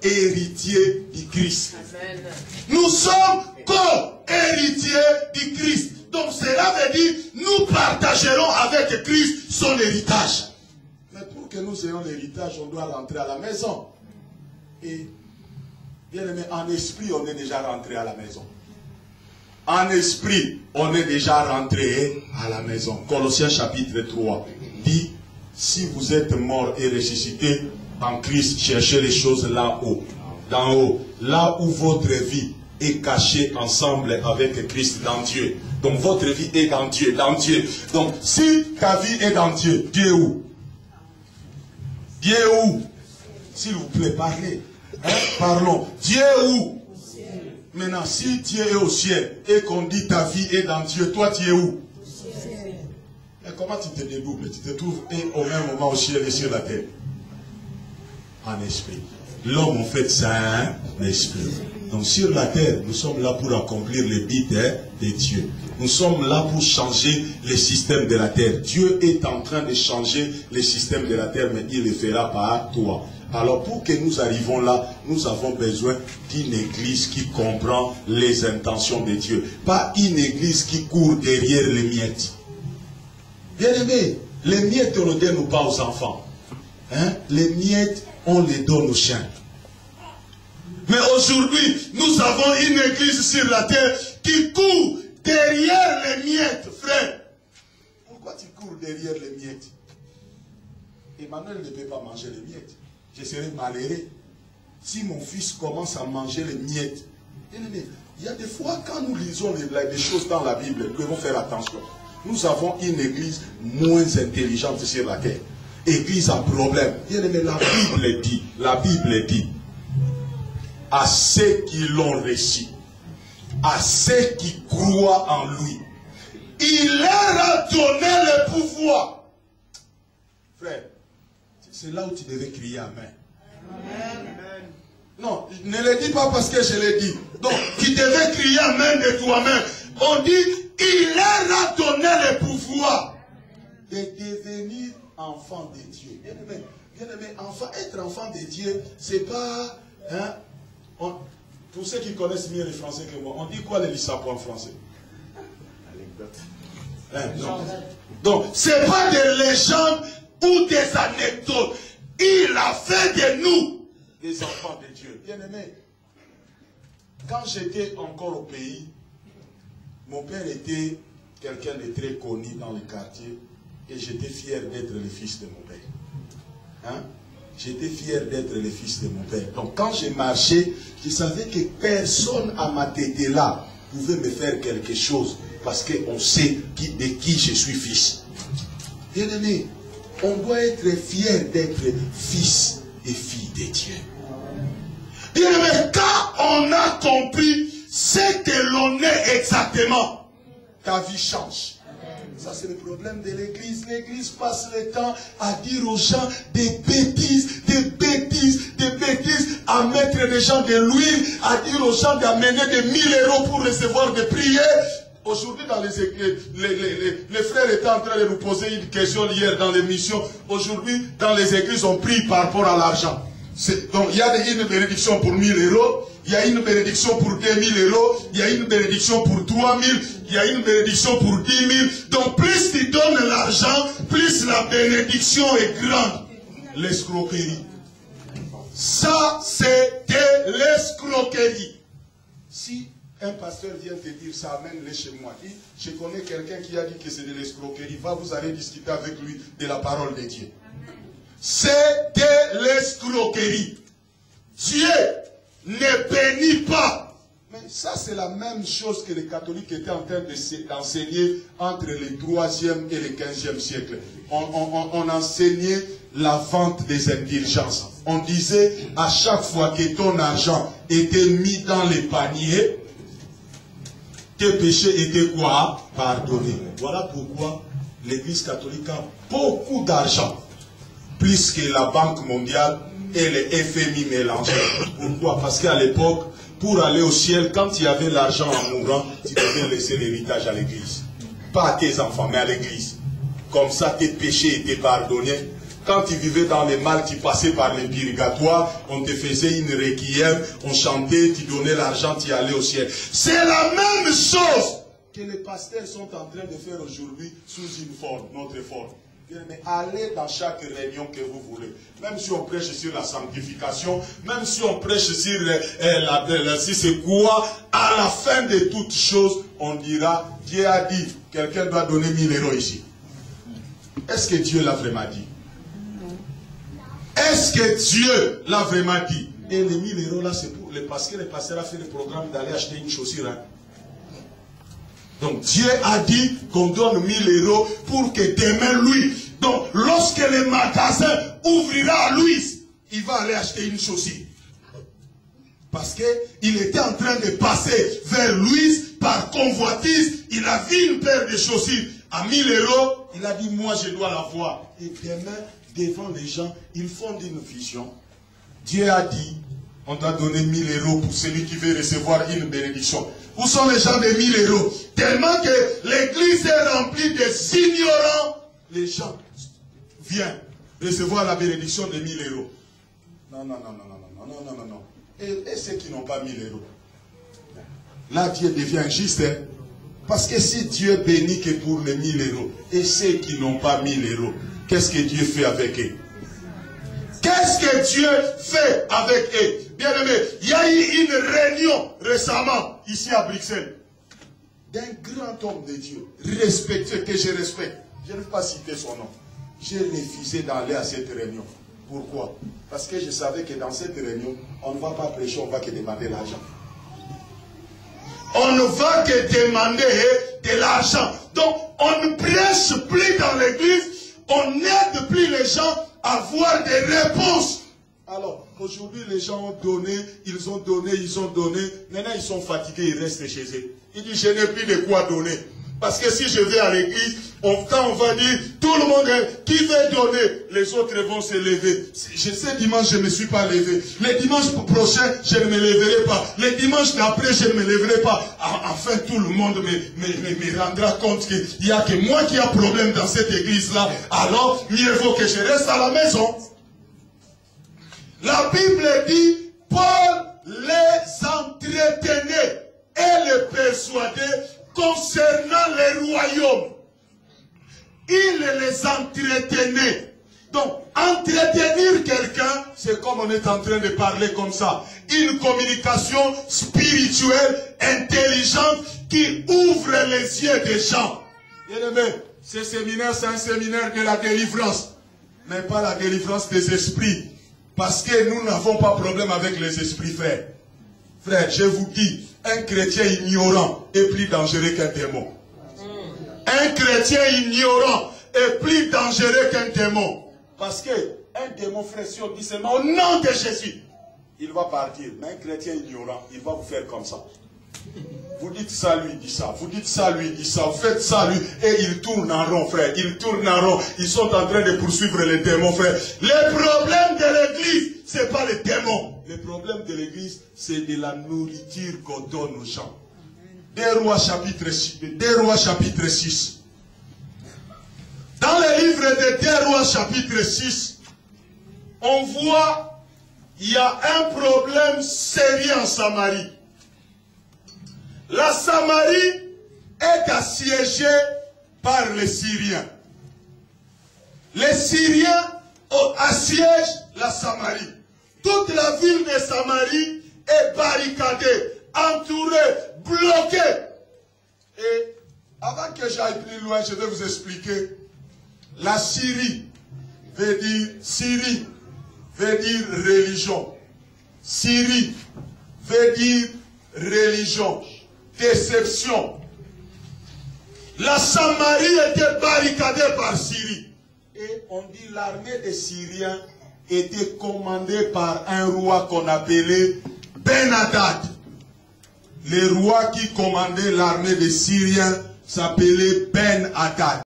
co-héritiers du Christ. Amen. Nous sommes co-héritiers du Christ. Donc cela veut dire, nous partagerons avec Christ son héritage. Mais pour que nous ayons l'héritage, on doit rentrer à la maison. Et, bien aimé, en esprit, on est déjà rentré à la maison. En esprit, on est déjà rentré à la maison. Colossiens chapitre 3 dit, si vous êtes morts et ressuscités en Christ, cherchez les choses là-haut, d'en haut, là où votre vie est cachée ensemble avec Christ dans Dieu. Donc votre vie est dans Dieu, dans Dieu. Donc si ta vie est dans Dieu, Dieu est où? Dieu est où? S'il vous plaît, parlez. Hein? Parlons. Dieu est où? Maintenant, si Dieu est au ciel et qu'on dit ta vie est dans Dieu, toi tu es où? Mais comment tu te dédoubles? Tu te trouves au même moment au ciel et sur la terre? En esprit. L'homme en fait c'est un esprit. Donc sur la terre, nous sommes là pour accomplir les buts de Dieu. Nous sommes là pour changer les systèmes de la terre. Dieu est en train de changer les systèmes de la terre, mais il le fera par toi. Alors pour que nous arrivions là, nous avons besoin d'une église qui comprend les intentions de Dieu. Pas une église qui court derrière les miettes. Bien aimé, les miettes on ne donne pas aux enfants. Hein? Les miettes, on les donne aux chiens. Mais aujourd'hui, nous avons une église sur la terre qui court derrière les miettes, frère. Pourquoi tu cours derrière les miettes? Emmanuel ne peut pas manger les miettes. Je serais malheureux si mon fils commence à manger les miettes. Il y a des fois, quand nous lisons des choses dans la Bible, nous devons faire attention. Nous avons une église moins intelligente sur la terre. Église à problème. Bien aimé, la Bible dit, à ceux qui l'ont reçu, à ceux qui croient en lui, il leur a donné le pouvoir. Frère, c'est là où tu devais crier Amen. Amen. Non, ne le dis pas parce que je l'ai dit. Donc, tu devais crier Amen de toi-même. On dit, il leur a donné le pouvoir de devenir enfant de Dieu. Bien aimé, être enfant de Dieu, c'est pas... Hein, pour ceux qui connaissent mieux le français que moi, on dit quoi les lissapos en français? Donc, c'est pas des légendes ou des anecdotes. Il a fait de nous des enfants de Dieu. Bien aimé, quand j'étais encore au pays, mon père était quelqu'un de très connu dans le quartier et j'étais fier d'être le fils de mon père. Hein? J'étais fier d'être le fils de mon père. Donc quand j'ai marché, je savais que personne à ma tête là pouvait me faire quelque chose parce qu'on sait de qui je suis fils. Bien aimé, on doit être fier d'être fils et fille de Dieu. Bien aimé, quand on a compris ce que l'on est exactement, ta vie change. Ça, c'est le problème de l'église. L'église passe le temps à dire aux gens des bêtises, à mettre les gens de l'huile, à dire aux gens d'amener des 1000 € pour recevoir des prières. Aujourd'hui, dans les églises, les frères étaient en train de nous poser une question hier dans l'émission. Aujourd'hui, dans les églises, on prie par rapport à l'argent. Donc, il y a une bénédiction pour 1000 €. Il y a une bénédiction pour 2000 €, il y a une bénédiction pour 3000, il y a une bénédiction pour 10 000. Donc plus tu donnes l'argent, plus la bénédiction est grande. L'escroquerie. Ça, c'est de l'escroquerie. Si un pasteur vient te dire ça, amène-le chez moi. Je connais quelqu'un qui a dit que c'est de l'escroquerie. Vous allez discuter avec lui de la parole de Dieu. C'est de l'escroquerie. Dieu ne bénit pas. Mais ça, c'est la même chose que les catholiques étaient en train d'enseigner entre le 3e et le 15e siècle. On enseignait la vente des indulgences. On disait à chaque fois que ton argent était mis dans les paniers, tes péchés étaient quoi? Pardonnés. Voilà pourquoi l'Église catholique a beaucoup d'argent. Plus que la Banque mondiale et le FMI mélangés. Pourquoi? Parce qu'à l'époque, pour aller au ciel, quand tu avais l'argent en mourant, tu devais laisser l'héritage à l'église. Pas à tes enfants, mais à l'église. Comme ça, tes péchés étaient pardonnés. Quand tu vivais dans le mal, tu passais par les purgatoires, on te faisait une requiem, on chantait, tu donnais l'argent, tu allais au ciel. C'est la même chose que les pasteurs sont en train de faire aujourd'hui sous une forme, notre forme. Mais allez dans chaque réunion que vous voulez. Même si on prêche sur la sanctification, même si on prêche sur si c'est quoi, à la fin de toutes choses, on dira, Dieu a dit, quelqu'un doit donner 1000 € ici. Est-ce que Dieu l'a vraiment dit? Est-ce que Dieu l'a vraiment dit? Et les 1000 € là, c'est pour les pasteurs. Les pasteurs ont fait le programme d'aller acheter une chaussure. Hein? Donc Dieu a dit qu'on donne 1000 € pour que demain lui, donc lorsque le magasin ouvrira à Louise, il va aller acheter une chaussure. Parce qu'il était en train de passer vers Louise par convoitise, il a vu une paire de chaussures à 1000 €, il a dit moi je dois l'avoir. Et demain, devant les gens, ils font une vision. Dieu a dit, on doit donner 1000 € pour celui qui veut recevoir une bénédiction. Où sont les gens de 1000 €? Tellement que l'église est remplie des ignorants, les gens viennent recevoir la bénédiction de 1000 €. Non, non, non, non, non, non, non, non, non. Et ceux qui n'ont pas 1000 €. Là, Dieu devient injuste. Hein? Parce que si Dieu bénit que pour les 1000 €, et ceux qui n'ont pas 1000 €, qu'est-ce que Dieu fait avec eux? Qu'est-ce que Dieu fait avec eux? Bien aimé, il y a eu une réunion récemment, ici à Bruxelles, d'un grand homme de Dieu, respecté, que je respecte. Je ne vais pas citer son nom. J'ai refusé d'aller à cette réunion. Pourquoi? Parce que je savais que dans cette réunion, on ne va pas prêcher, on ne va que demander l'argent. On ne va que demander de l'argent. Donc, on ne prêche plus dans l'église, on n'aide plus les gens à avoir des réponses. Alors, aujourd'hui, les gens ont donné, ils ont donné, ils ont donné. Maintenant, ils sont fatigués, ils restent chez eux. Ils disent, je n'ai plus de quoi donner. Parce que si je vais à l'église, quand on va dire, tout le monde, qui veut donner, les autres vont se lever. Je sais, dimanche, je ne me suis pas levé. Le dimanche prochain, je ne me lèverai pas. Le dimanche d'après, je ne me lèverai pas. Enfin, tout le monde me rendra compte qu'il n'y a que moi qui a problème dans cette église-là. Alors, mieux vaut que je reste à la maison. La Bible dit, Paul les entretenait et les persuadait concernant les royaumes. Il les entretenait. Donc, entretenir quelqu'un, c'est comme on est en train de parler comme ça. Une communication spirituelle, intelligente, qui ouvre les yeux des gens. Bien aimé, ce séminaire, c'est un séminaire de la délivrance. Mais pas la délivrance des esprits. Parce que nous n'avons pas de problème avec les esprits, frère. Frère, je vous dis, un chrétien ignorant est plus dangereux qu'un démon. Un chrétien ignorant est plus dangereux qu'un démon. Parce que un démon, frère, si on dit seulement au nom de Jésus, il va partir. Mais un chrétien ignorant, il va vous faire comme ça. Vous dites ça, lui dit ça. Vous dites ça, lui dit ça. Vous faites ça, lui. Et il tourne en rond, frère. Il tourne en rond. Ils sont en train de poursuivre les démons, frère. Le problème de l'église, ce n'est pas les démons. Le problème de l'église, c'est de la nourriture qu'on donne aux gens. 2 Rois chapitre 6. 2 Rois chapitre 6. Dans le livre de 2 Rois chapitre 6, on voit, il y a un problème sérieux en Samarie. La Samarie est assiégée par les Syriens. Les Syriens assiègent la Samarie. Toute la ville de Samarie est barricadée, entourée, bloquée. Et avant que j'aille plus loin, je vais vous expliquer. La Syrie veut dire religion. Syrie veut dire religion. Déception. La Samarie était barricadée par Syrie. Et on dit l'armée des Syriens était commandée par un roi qu'on appelait Ben-Hadad. Le roi qui commandait l'armée des Syriens s'appelait Ben-Hadad.